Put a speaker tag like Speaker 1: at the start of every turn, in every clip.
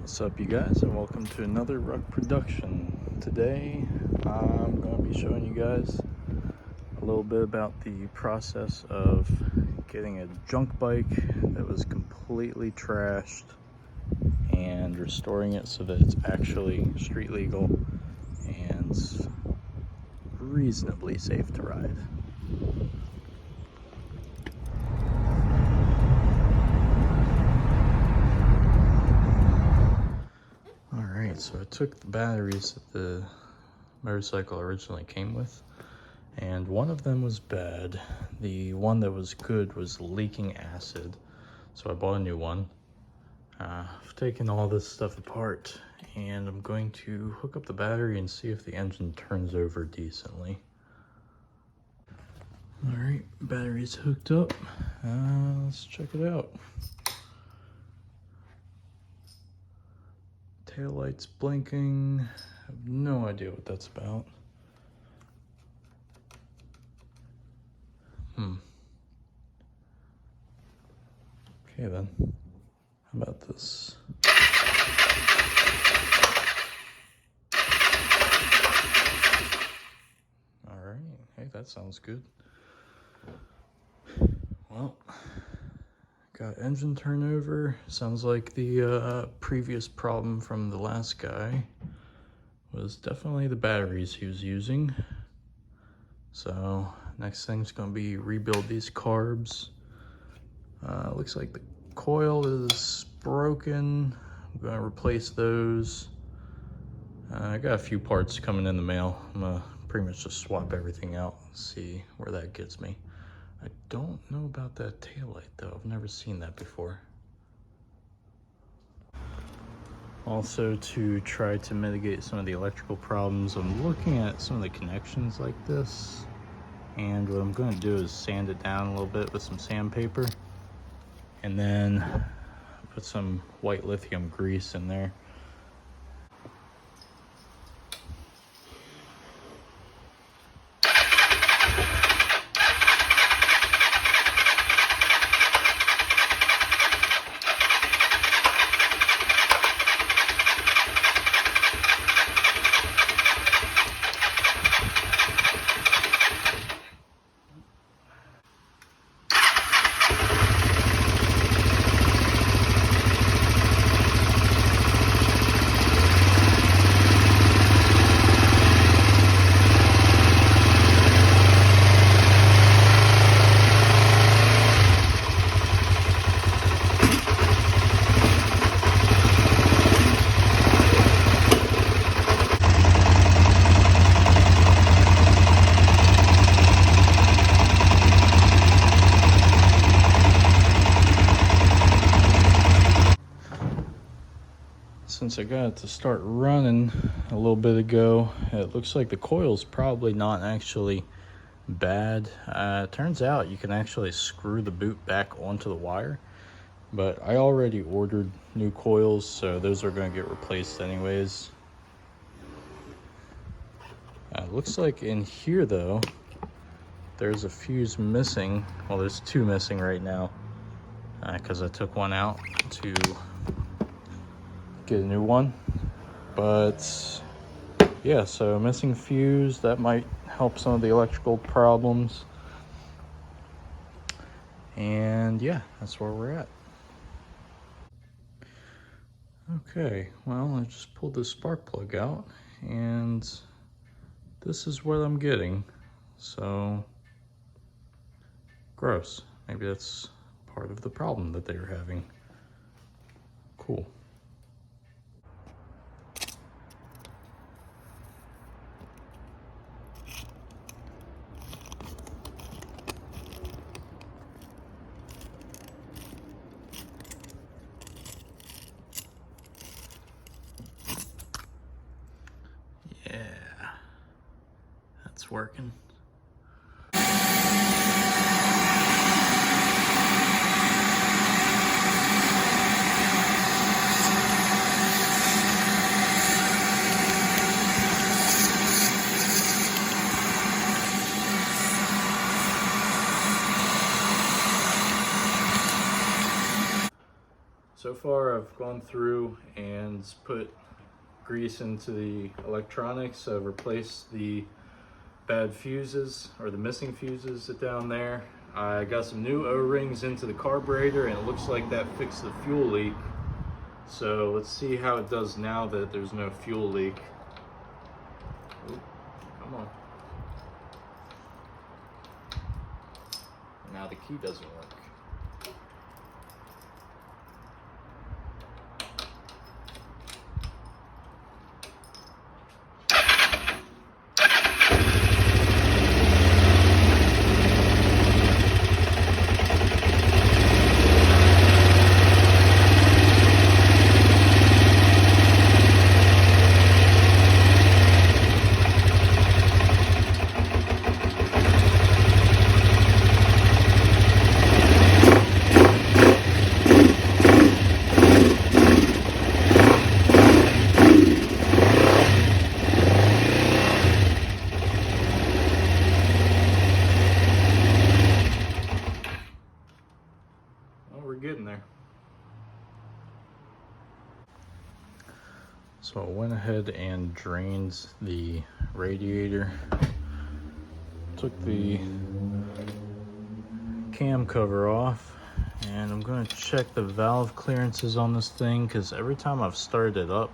Speaker 1: What's up, you guys, and welcome to another Ruck production. Today I'm going to be showing you guys a little bit about the process of getting a junk bike that was completely trashed and restoring it so that it's actually street legal and reasonably safe to ride. So I took the batteries that the motorcycle originally came with, and one of them was bad. The one that was good was leaking acid, so I bought a new one. I've taken all this stuff apart, and I'm going to hook up the battery and see if the engine turns over decently. All right, battery's hooked up. Let's check it out. Taillight's blinking. I have no idea what that's about. Okay then. How about this? Alright, hey, that sounds good. Well, got engine turnover. Sounds like the previous problem from the last guy was definitely the batteries he was using. So next thing's gonna be rebuild these carbs. Looks like the coil is broken. I'm gonna replace those. I got a few parts coming in the mail. I'm gonna pretty much just swap everything out and see where that gets me. I don't know about that taillight though. I've never seen that before. Also, to try to mitigate some of the electrical problems, I'm looking at some of the connections like this. And what I'm going to do is sand it down a little bit with some sandpaper. And then put some white lithium grease in there. Since I got it to start running a little bit ago, it looks like the coil's probably not actually bad. It turns out you can actually screw the boot back onto the wire, but I already ordered new coils, so those are going to get replaced anyways. Looks like in here though, there's a fuse missing. Well, there's two missing right now, because I took one out to get a new one. But yeah, so missing fuse, that might help some of the electrical problems. And yeah, that's where we're at. Okay, well, I just pulled the spark plug out and this is what I'm getting. So gross. Maybe that's part of the problem that they were having. Cool. That's working. So far I've gone through and put grease into the electronics. I've replaced the bad fuses, or the missing fuses down there. I got some new O-rings into the carburetor, and it looks like that fixed the fuel leak. So let's see how it does now that there's no fuel leak. Ooh, come on. Now the key doesn't work. Getting there. So I went ahead and drained the radiator, took the cam cover off, and I'm going to check the valve clearances on this thing, because every time I've started it up,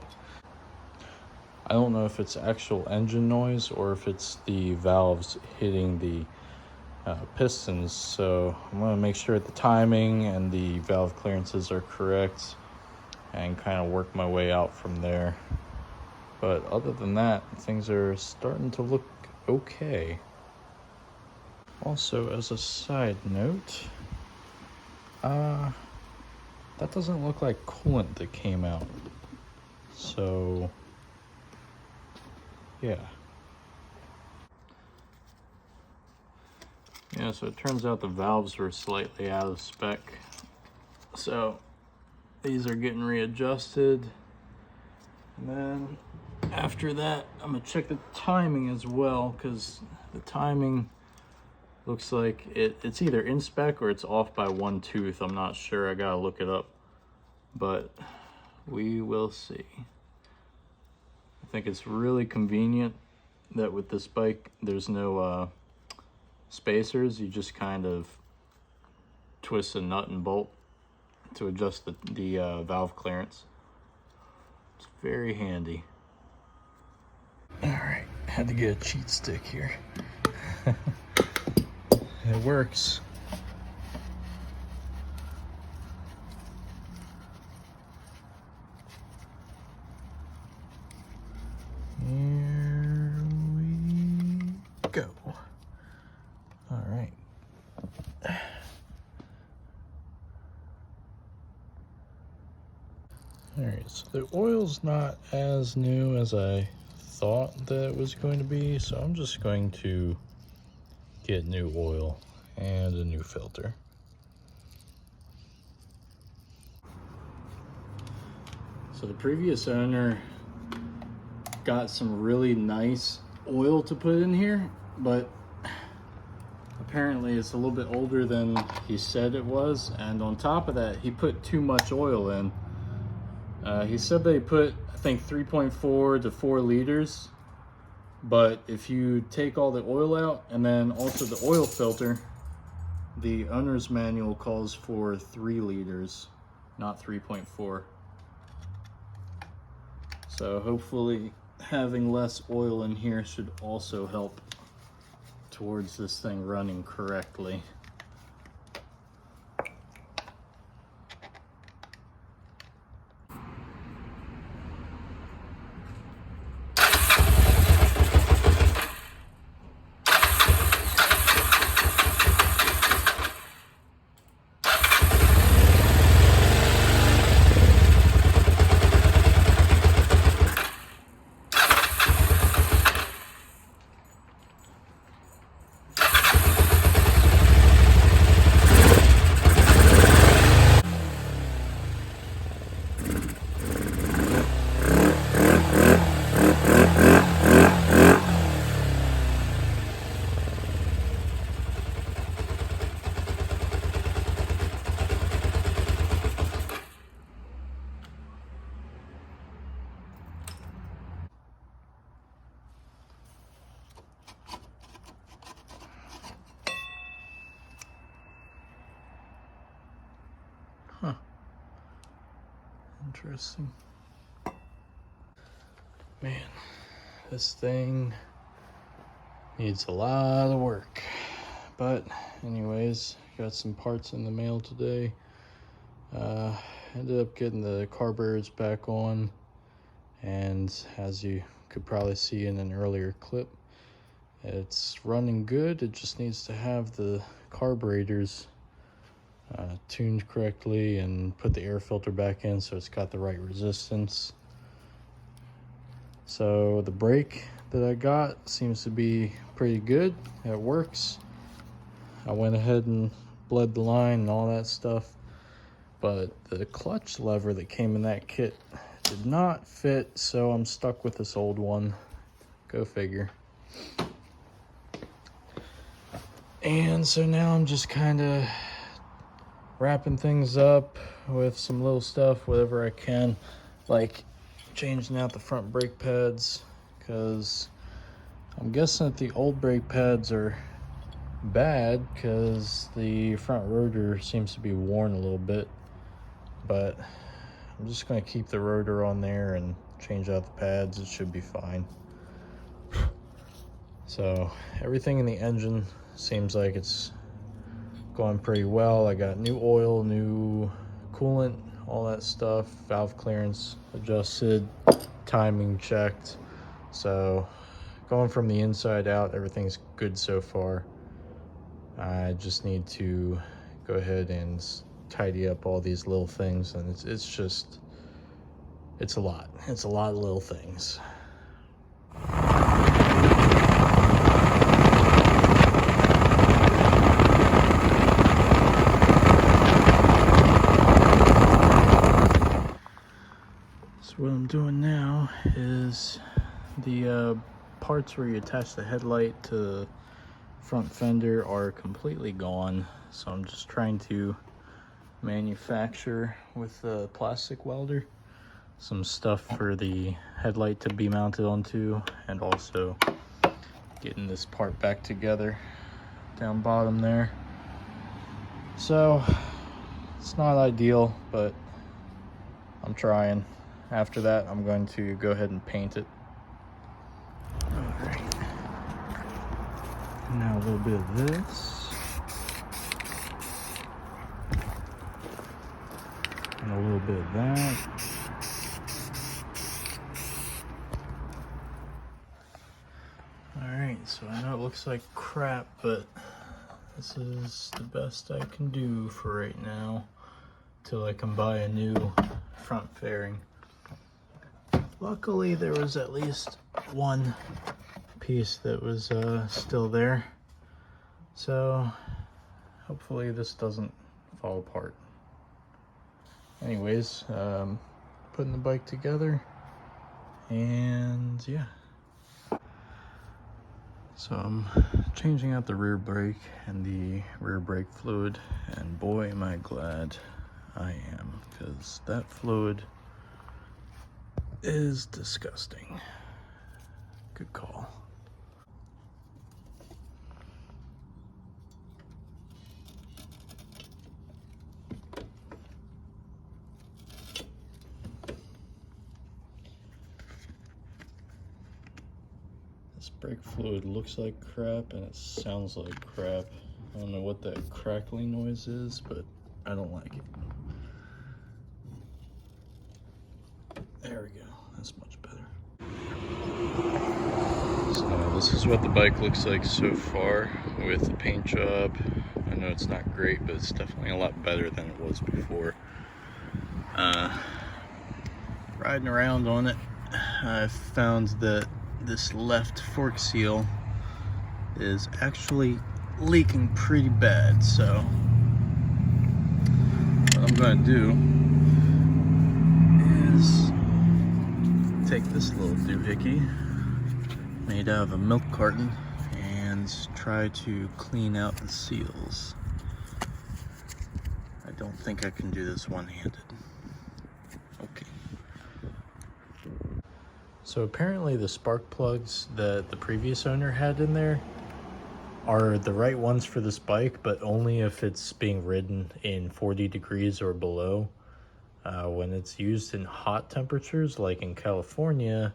Speaker 1: I don't know if it's actual engine noise or if it's the valves hitting the pistons. So I'm going to make sure the timing and the valve clearances are correct and kind of work my way out from there. But other than that, things are starting to look okay. Also, as a side note, that doesn't look like coolant that came out. So yeah. Yeah, so it turns out the valves were slightly out of spec. So these are getting readjusted. And then after that, I'm gonna check the timing as well, because the timing looks like it's either in spec or it's off by 1 tooth. I'm not sure, I gotta look it up, but we will see. I think it's really convenient that with this bike, there's no spacers. You just kind of twist a nut and bolt to adjust the valve clearance. It's very handy. All right, had to get a cheat stick here. It works. Here we go. All right. All right, so the oil's not as new as I thought that it was going to be, so I'm just going to get new oil and a new filter. So the previous owner got some really nice oil to put in here, but apparently it's a little bit older than he said it was, and on top of that, he put too much oil in. He said they put, I think, 3.4 to 4 liters, but if you take all the oil out and then also the oil filter, the owner's manual calls for 3 liters, not 3.4. So hopefully having less oil in here should also help towards this thing running correctly. Interesting. Man, this thing needs a lot of work. But anyways, got some parts in the mail today. Ended up getting the carburetors back on, and as you could probably see in an earlier clip, it's running good. It just needs to have the carburetors tuned correctly and put the air filter back in so it's got the right resistance. So the brake that I got seems to be pretty good. It works. I went ahead and bled the line and all that stuff, but the clutch lever that came in that kit did not fit, so I'm stuck with this old one. Go figure. And so now I'm just kind of wrapping things up with some little stuff, whatever I can, like changing out the front brake pads, because I'm guessing that the old brake pads are bad because the front rotor seems to be worn a little bit. But I'm just going to keep the rotor on there and change out the pads. It should be fine. So everything in the engine seems like it's going pretty well. I got new oil, new coolant, all that stuff, valve clearance adjusted, timing checked. So going from the inside out, everything's good so far. I just need to go ahead and tidy up all these little things, and it's a lot of little things. So what I'm doing now is the parts where you attach the headlight to the front fender are completely gone, so I'm just trying to manufacture with a plastic welder some stuff for the headlight to be mounted onto, and also getting this part back together down bottom there. So it's not ideal, but I'm trying. After that, I'm going to go ahead and paint it. Alright, now a little bit of this and a little bit of that. Alright, so I know it looks like crap, but this is the best I can do for right now till I can buy a new front fairing. Luckily, there was at least one piece that was still there, so hopefully this doesn't fall apart. Anyways, putting the bike together, and yeah. So I'm changing out the rear brake and the rear brake fluid, and boy am I glad I am, because that fluid is disgusting. Good call. This brake fluid looks like crap and it sounds like crap. I don't know what that crackling noise is, but I don't like it. There we go, that's much better. So this is what the bike looks like so far with the paint job. I know it's not great, but it's definitely a lot better than it was before. Riding around on it, I found that this left fork seal is actually leaking pretty bad, so what I'm going to do is take this little doohickey made out of a milk carton and try to clean out the seals. I don't think I can do this one-handed. Okay. So apparently the spark plugs that the previous owner had in there are the right ones for this bike, but only if it's being ridden in 40 degrees or below. When it's used in hot temperatures, like in California,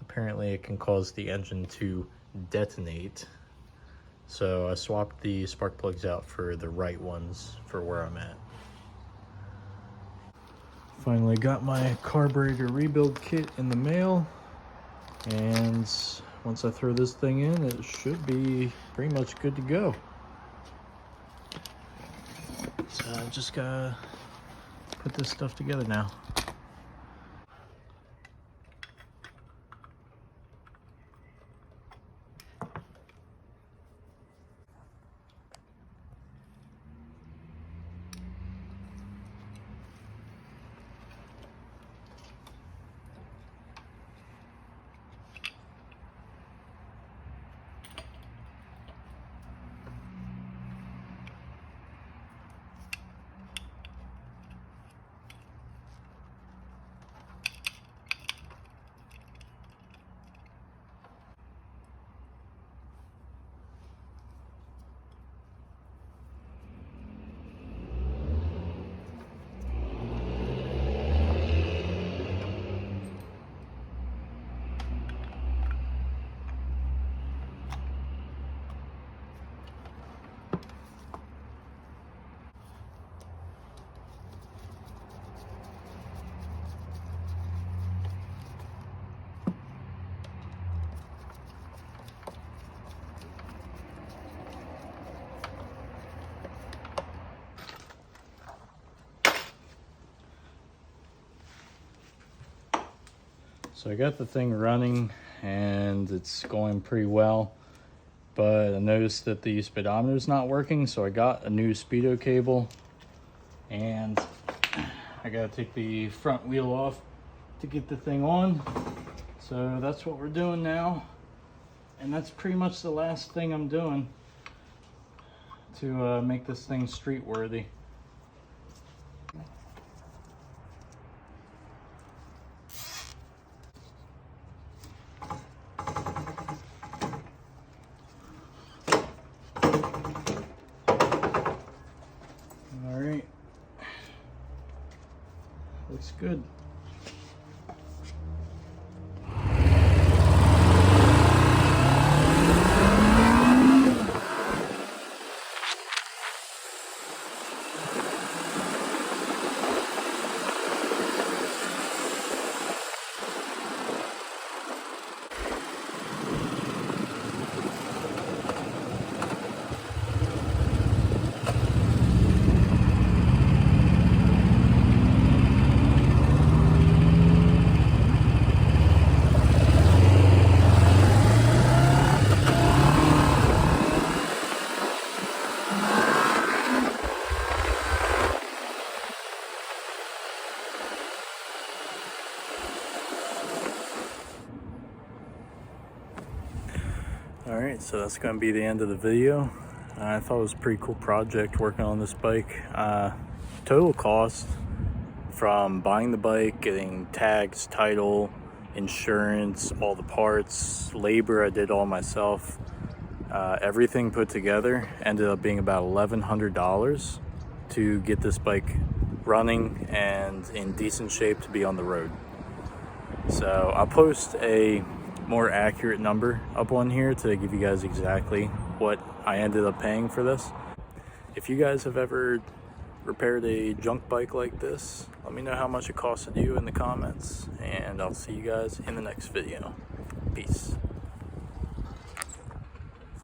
Speaker 1: apparently it can cause the engine to detonate. So I swapped the spark plugs out for the right ones for where I'm at. Finally got my carburetor rebuild kit in the mail, and once I throw this thing in, it should be pretty much good to go. So I just gotta put this stuff together now. So I got the thing running and it's going pretty well, but I noticed that the speedometer is not working, so I got a new speedo cable and I gotta take the front wheel off to get the thing on. So that's what we're doing now, and that's pretty much the last thing I'm doing to make this thing street worthy. Alright, looks good. Alright, so that's going to be the end of the video. I thought it was a pretty cool project working on this bike. Total cost from buying the bike, getting tags, title, insurance, all the parts, labor, I did all myself. Everything put together ended up being about $1,100 to get this bike running and in decent shape to be on the road. So I'll post a more accurate number up on here to give you guys exactly what I ended up paying for this. If you guys have ever repaired a junk bike like this, let me know how much it costed you in the comments, and I'll see you guys in the next video. Peace.